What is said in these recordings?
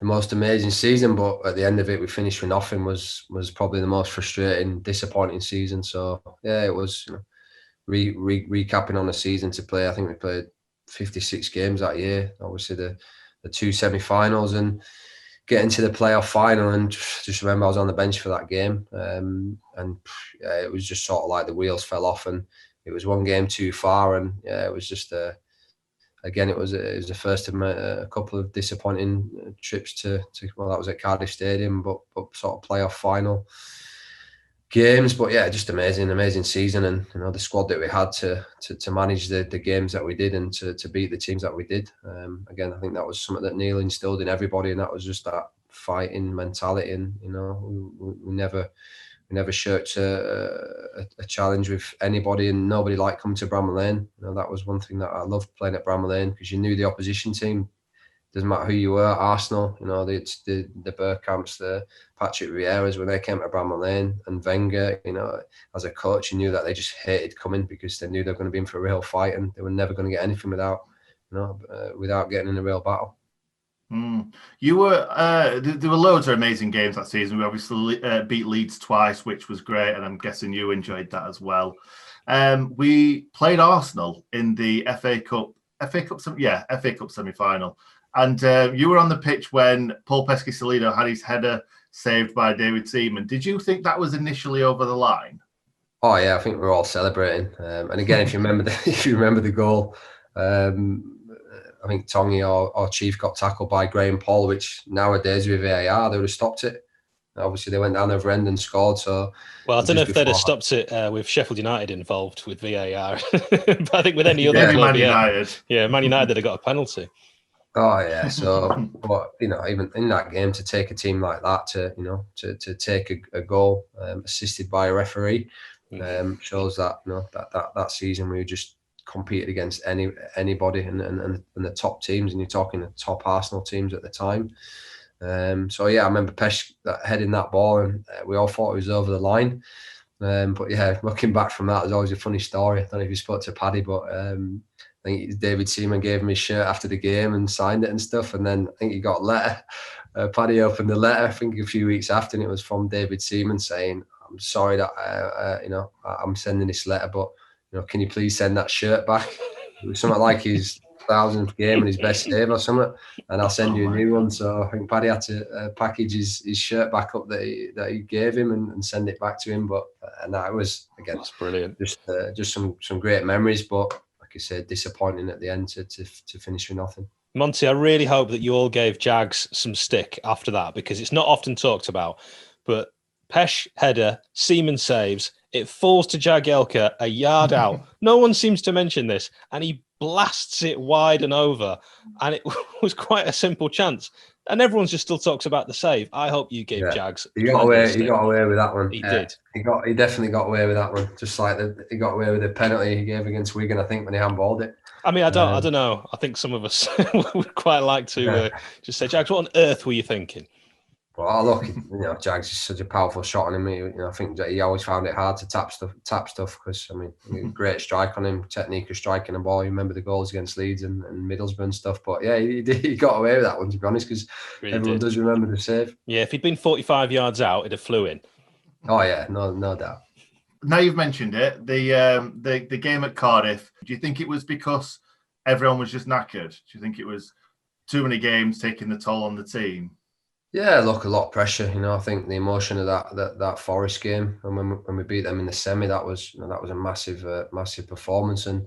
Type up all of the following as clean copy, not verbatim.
the most amazing season, but at the end of it, we finished with nothing. Was probably the most frustrating, disappointing season. So yeah, it was. Recapping on the season to play. I think we played 56 games that year. Obviously, the two semi-finals and getting to the playoff final. And just remember, I was on the bench for that game, and it was just sort of like the wheels fell off, and it was one game too far. And yeah, it was just again, it was the first of a couple of disappointing trips to well, that was at Cardiff Stadium, but sort of playoff final games. But yeah, just amazing season, and the squad that we had to manage the games that we did and to beat the teams that we did. Again, I think that was something that Neil instilled in everybody, and that was just that fighting mentality. And we never shirked a challenge with anybody, and nobody liked coming to Bramall Lane. That was one thing that I loved playing at Bramall Lane, because you knew the opposition team. Doesn't matter who you were, Arsenal, it's the Bergkamps, the Patrick Vieira's, when they came to Bramall Lane, and Wenger, as a coach, you knew that they just hated coming, because they knew they were going to be in for a real fight, and they were never going to get anything without getting in a real battle. You were there were loads of amazing games that season. We obviously beat Leeds twice, which was great, and I'm guessing you enjoyed that as well. We played Arsenal in the FA Cup semi-final. And you were on the pitch when Paul Pesky-Salido had his header saved by David Seaman. Did you think that was initially over the line? Oh yeah, I think we were all celebrating. And again, if you remember the goal, I think Tongi, our chief, got tackled by Graham Paul, which nowadays with VAR they would have stopped it. Obviously, they went down over end and scored. So, well, I don't know if they'd have stopped it with Sheffield United involved with VAR, but I think with any other club, Man United, Man United would have got a penalty. Oh yeah, so but even in that game, to take a team like that to take a goal assisted by a referee shows that that season we just competed against anybody and the top teams, and you're talking the top Arsenal teams at the time. So yeah, I remember Pesh heading that ball, and we all thought it was over the line. But yeah, looking back from that, there's always a funny story. I don't know if you spoke to Paddy, but I think David Seaman gave him his shirt after the game and signed it and stuff. And then I think he got a letter. Paddy opened the letter, I think a few weeks after, and it was from David Seaman saying, "I'm sorry that I'm sending this letter, but can you please send that shirt back?" It was something like his 1000th game and his best save or something, and I'll send you a new one. So I think Paddy had to package his shirt back up that he gave him and send it back to him. But and that was, again, that's brilliant. Just some great memories, but like I said, disappointing at the end to finish with nothing. Monty, I really hope that you all gave Jags some stick after that, because it's not often talked about. But Pesh header, Seaman saves, it falls to Jagielka a yard out. No one seems to mention this, and he blasts it wide and over, and it was quite a simple chance. And everyone just still talks about the save. I hope you gave Jags. He got away with that one. He did. He definitely got away with that one. Just like he got away with the penalty he gave against Wigan, I think, when he handballed it. I mean, I don't know. I think some of us would quite like to just say, Jags, what on earth were you thinking? Well, look, Jags is such a powerful shot on him. I think that he always found it hard to tap stuff because, I mean, great strike on him, technique of striking the ball. You remember the goals against Leeds and Middlesbrough and stuff. But yeah, he got away with that one, to be honest, because everyone does remember the save. Yeah, if he'd been 45 yards out, it'd have flew in. Oh yeah, no doubt. Now you've mentioned it, the game at Cardiff. Do you think it was because everyone was just knackered? Do you think it was too many games taking the toll on the team? Yeah, look, a lot of pressure. I think the emotion of that Forest game, and when we beat them in the semi, that was a massive performance. And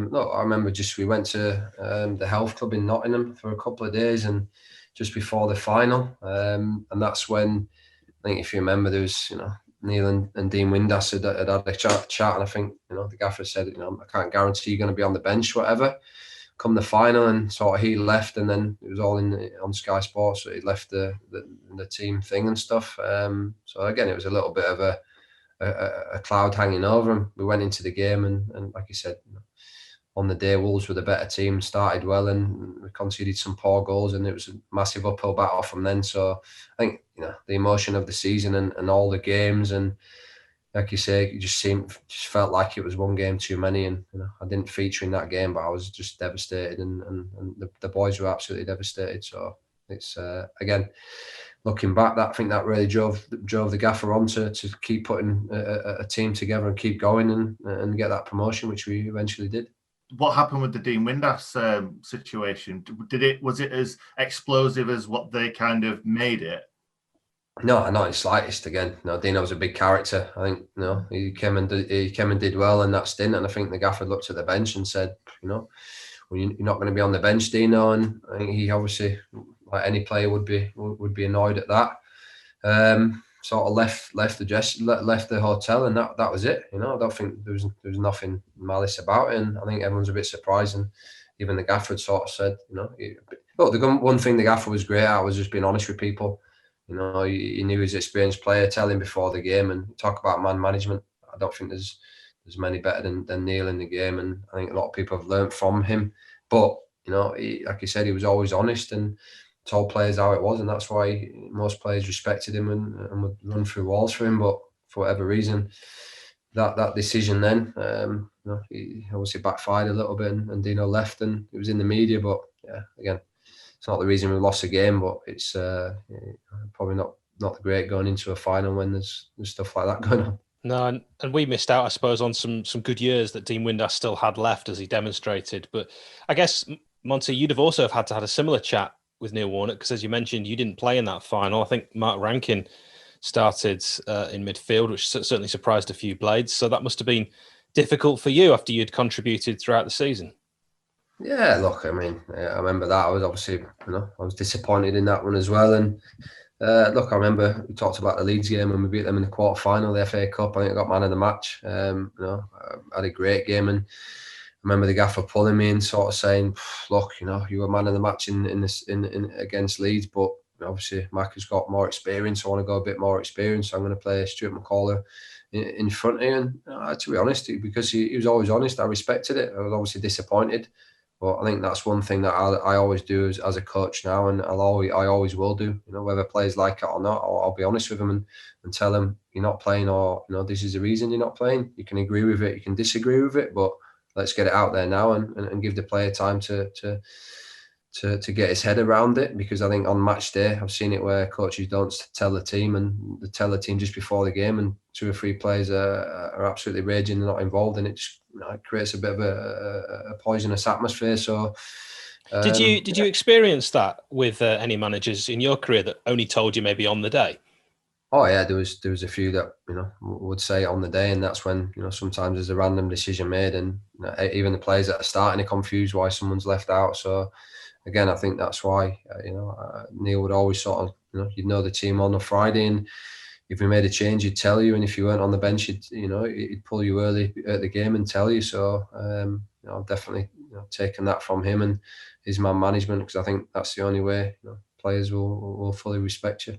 look, I remember we went to the health club in Nottingham for a couple of days, and just before the final, and that's when, I think if you remember, there was Neil and Dean Windass had a chat, and I think the gaffer said, I can't guarantee you're going to be on the bench, whatever. Come the final, and sort of he left, and then it was all on Sky Sports, so he left the team thing and stuff. So again, it was a little bit of a cloud hanging over him. We went into the game, and like you said, on the day, Wolves were the better team, started well, and we conceded some poor goals, and it was a massive uphill battle from then. So I think the emotion of the season and all the games, and like you say, it just felt like it was one game too many, and I didn't feature in that game, but I was just devastated, and the boys were absolutely devastated. So it's again, looking back, that I think that really drove the gaffer on to keep putting a team together and keep going and get that promotion, which we eventually did. What happened with the Dean Windass situation? Was it as explosive as what they kind of made it? No, not in the slightest. Again, Dino was a big character. I think he came and did well in that stint, and I think the gaffer looked at the bench and said, well, you're not going to be on the bench, Dino. And I think he obviously, like any player, would be annoyed at that. Sort of left the hotel, and that was it. I don't think there was nothing malice about it, and I think everyone's a bit surprised. And even the gaffer had sort of said, look, the one thing the gaffer was great at was just being honest with people. He knew he was an experienced player. Tell him before the game, and talk about man management. I don't think there's many better than Neil in the game, and I think a lot of people have learnt from him. But like he said, he was always honest and told players how it was, and that's why most players respected him and would run through walls for him. But for whatever reason, that decision then, he obviously backfired a little bit, and Dino left, and it was in the media. But yeah, again, it's not the reason we lost the game, but it's probably not great going into a final when there's stuff like that going on. No, and we missed out, I suppose, on some good years that Dean Windass still had left, as he demonstrated. But I guess, Monty, you'd have also had to have a similar chat with Neil Warnock, because as you mentioned, you didn't play in that final. I think Mark Rankin started in midfield, which certainly surprised a few Blades. So that must have been difficult for you after you'd contributed throughout the season. Yeah, look, I mean, I remember that. I was obviously, I was disappointed in that one as well. And look, I remember we talked about the Leeds game when we beat them in the quarter final, the FA Cup. I think I got man of the match. I had a great game, and I remember the gaffer pulling me and sort of saying, "Look, you were man of the match in against Leeds, but obviously Mac has got more experience. I want to go a bit more experience. So I'm going to play Stuart McCauley in front of you." And to be honest, because he was always honest, I respected it. I was obviously disappointed. But I think that's one thing that I always do as a coach now, and I always will do. Whether players like it or not, I'll be honest with them and tell them you're not playing, or this is the reason you're not playing. You can agree with it, you can disagree with it, but let's get it out there now and give the player time to get his head around it. Because I think on match day, I've seen it where coaches don't tell the team, and they tell the team just before the game, and 2 or 3 players are absolutely raging and not involved, and it just it creates a bit of a poisonous atmosphere. So did you experience that with any managers in your career that only told you maybe on the day? Oh yeah, there was a few that would say it on the day, and that's when sometimes there's a random decision made, and even the players that are starting are confused why someone's left out. So again, I think that's why Neil would always sort of you'd know the team on a Friday, and if we made a change, he'd tell you, and if you weren't on the bench, he'd pull you early at the game and tell you. So I've definitely taken that from him and his man management, because I think that's the only way players will fully respect you.